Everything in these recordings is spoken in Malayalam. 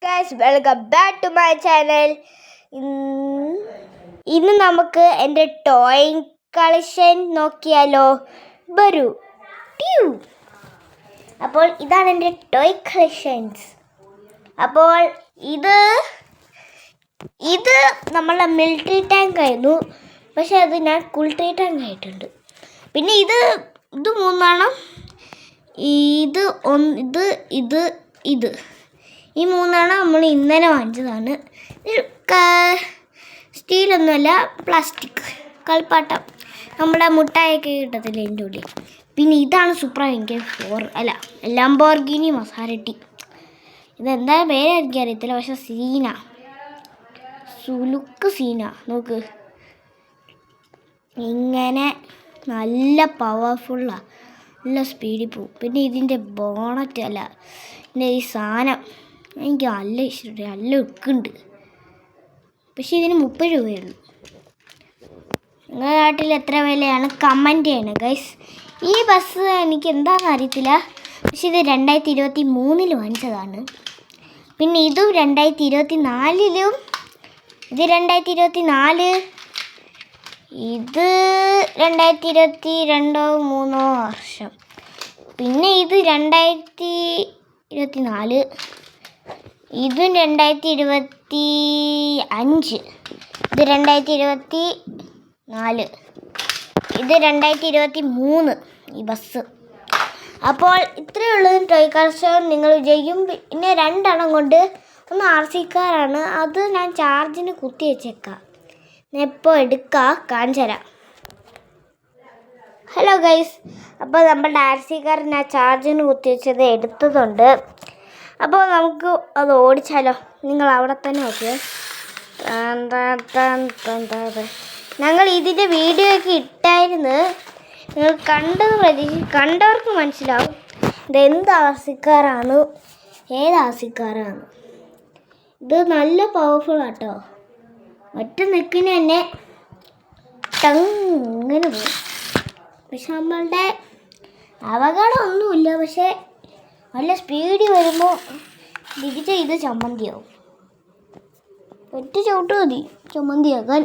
Guys, welcome back to my channel. ഇന്ന് നമുക്ക് എൻ്റെ ടോയ് കളക്ഷൻ നോക്കിയാലോ? വരൂ. അപ്പോൾ ഇതാണ് എൻ്റെ ടോയ് കളക്ഷൻസ്. അപ്പോൾ ഇത് നമ്മളെ മിലിറ്ററി ടാങ്ക് ആയിരുന്നു, പക്ഷെ അത് ഞാൻ കുൾട്രി ടാങ്ക് ആയിട്ടുണ്ട്. പിന്നെ ഇത് മൂന്നെണ്ണം, ഇത് ഈ മൂന്നെണ്ണം നമ്മൾ ഇന്നലെ വാങ്ങിച്ചതാണ്. സ്റ്റീലൊന്നുമല്ല, പ്ലാസ്റ്റിക് കളിപ്പാട്ടം, നമ്മുടെ മുട്ടായൊക്കെ കിട്ടത്തില്ല എൻ്റെ ഉള്ളിൽ. പിന്നെ ഇതാണ് സൂപ്പർ എനിക്ക് ലംബോർഗിനി മസാരട്ടി. ഇതെന്താ പേര് എനിക്കറിയത്തില്ല, പക്ഷെ സുലുക്ക് സീന നോക്ക്, ഇങ്ങനെ നല്ല പവർഫുള്ളാണ്, നല്ല സ്പീഡിൽ പോവും. പിന്നെ ഇതിൻ്റെ ബോണറ്റ് പിന്നെ ഈ സാധനം എനിക്ക് നല്ല ഇഷ്ടമുണ്ട്, നല്ല ലുക്കുണ്ട്. പക്ഷെ ഇതിന് 30 രൂപയുള്ളൂ. നിങ്ങളുടെ നാട്ടിൽ എത്ര വിലയാണ് കമൻറ്റ് ചെയ്യണം ഗൈസ്. ഈ ബസ് എനിക്ക് എന്താണെന്ന് അറിയത്തില്ല, പക്ഷെ ഇത് 2023 വാങ്ങിച്ചതാണ്. പിന്നെ ഇതും 2024, ഇത് 2024, ഇത് 2022-23 വർഷം. പിന്നെ ഇത് 2024, ഇതും 2025, ഇത് 2024, ഇത് 2023 ഈ ബസ്. അപ്പോൾ ഇത്രയേ ഉള്ളൂ ടോയ് കളക്ഷൻ. നിങ്ങൾ വിജയിക്കും. പിന്നെ 2 എണ്ണം കൊണ്ട്, ഒന്ന് RC കാറാണ്, അത് ഞാൻ ചാർജിന് കുത്തി വെച്ചേക്കാം. ഞാൻ ഇപ്പോൾ കാണിച്ചു തരാം. ഹലോ ഗൈസ്, അപ്പോൾ നമ്മുടെ RC കാർ ഞാൻ ചാർജിന് കുത്തി വെച്ചത് എടുത്തതുണ്ട്. അപ്പോൾ നമുക്ക് അത് ഓടിച്ചാലോ? നിങ്ങൾ അവിടെ തന്നെ നോക്കിയേ. ഞങ്ങൾ ഇതിൻ്റെ വീഡിയോ ഒക്കെ ഇട്ടായിരുന്നു, നിങ്ങൾ കണ്ടവർക്ക് മനസ്സിലാവും ഇതെന്ത് RC കാറാണ്, ഏത് RC കാറാണ്. ഇത് നല്ല പവർഫുൾ ആട്ടോ, ഒറ്റ നിൽക്കിന് തന്നെ ടങ്ങനെ പോകും. പക്ഷെ നമ്മളുടെ അപകടമൊന്നുമില്ല, പക്ഷേ നല്ല സ്പീഡിൽ വരുമ്പോൾ ഇത് ചമ്മന്തിയാവും. ഒറ്റ ചവിട്ട് മതി ചമ്മന്തിയാക്കാൻ.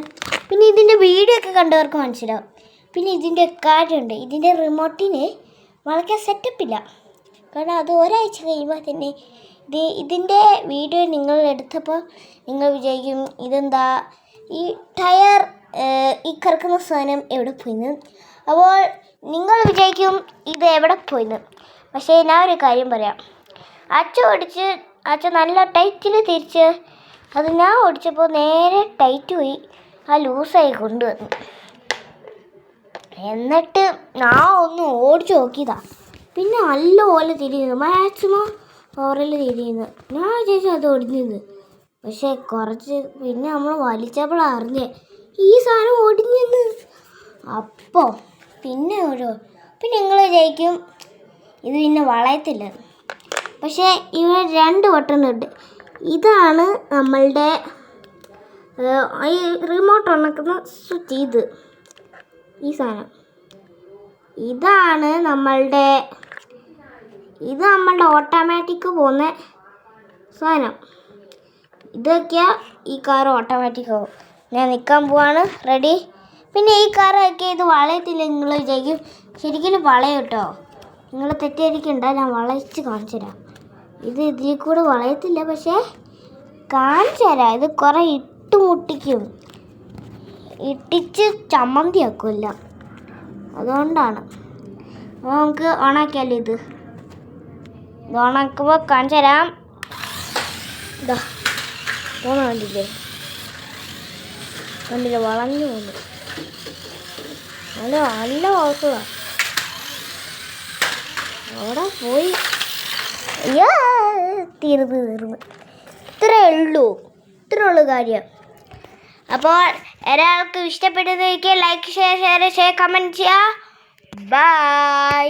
പിന്നെ ഇതിൻ്റെ വീഡിയോ ഒക്കെ കണ്ടവർക്ക് മനസ്സിലാവും. പിന്നെ ഇതിൻ്റെ കാര്യമുണ്ട്, ഇതിൻ്റെ റിമോട്ടിന് വളരെ സെറ്റപ്പില്ല, കാരണം അത് ഒരാഴ്ച കഴിയുമ്പോൾ തന്നെ ഇതിൻ്റെ വീഡിയോ നിങ്ങൾ എടുത്തപ്പോൾ നിങ്ങൾ വിചാരിക്കും ഇതെന്താ ഈ ടയർ ഈ കറക്കുന്ന സാധനം എവിടെ പോയിന്ന്. അപ്പോൾ നിങ്ങൾ വിചാരിക്കും ഇത് എവിടെ പോയിന്ന്. പക്ഷേ ഞാൻ ഒരു കാര്യം പറയാം, അച്ഛൻ നല്ല ടൈറ്റിൽ തിരിച്ച്, അത് ഞാൻ ഓടിച്ചപ്പോൾ നേരെ ടൈറ്റ് പോയി, ലൂസായി കൊണ്ടുവന്നു. എന്നിട്ട് ഞാൻ ഒന്ന് ഓടിച്ച് നോക്കിയതാണ്. പിന്നെ നല്ലപോലെ തിരിയുന്നു, മാക്സിമം പവറിൽ തിരിയുന്നു. ഞാൻ വിചാരിച്ചു അത് ഒടിഞ്ഞത്, പക്ഷേ പിന്നെ നമ്മൾ വലിച്ചപ്പോഴാണ് അറിഞ്ഞേ ഈ സാധനം ഒടിഞ്ഞെന്ന്. അപ്പോൾ പിന്നെ നിങ്ങൾ വിചാരിക്കും ഇത് പിന്നെ വളയത്തില്ല, പക്ഷേ ഇവിടെ 2 ബട്ടൺ ഉണ്ട്. ഇതാണ് നമ്മളുടെ ഈ റിമോട്ട് ഉണക്കുന്ന സ്വിച്ച്. ഈ സാധനം ഇത് നമ്മളുടെ ഓട്ടോമാറ്റിക് പോകുന്ന സാധനം. ഇതൊക്കെയാ ഈ കാർ ഓട്ടോമാറ്റിക് ആവും. ഞാൻ നിൽക്കാൻ പോവാണ്, റെഡി. പിന്നെ ഈ കാറൊക്കെ ഇത് വളയത്തില്ല, നിങ്ങൾ വിചാരിക്കും, ശരിക്കും വളയും കേട്ടോ. നിങ്ങൾ തെറ്റിദ്ധരിക്കണ്ട, ഞാൻ വളയിച്ച് കാണിച്ചു തരാം. ഇതിൽ കൂടെ വളയത്തില്ല, പക്ഷേ കാണിച്ചു തരാം. ഇത് കുറേ ഇട്ടിച്ച് ചമ്മന്തിയാക്കുമല്ല, അതുകൊണ്ടാണ്. അപ്പോൾ നമുക്ക് ഓണാക്കിയാലോ? ഇത് ഓണാക്കുമ്പോൾ കാണിച്ചു തരാം. ഇതാ കണ്ടില്ലേ, വളഞ്ഞു പോകുന്നു. നല്ല ഓർക്കുക അവിടെ പോയി. തീർന്നു. ഇത്രേ ഉള്ളൂ കാര്യം. അപ്പോൾ ഒരാൾക്ക് ഇഷ്ടപ്പെട്ടതെങ്കിൽ ലൈക്ക്, ഷെയർ, കമൻറ്റ് ചെയ്യുക. ബൈ.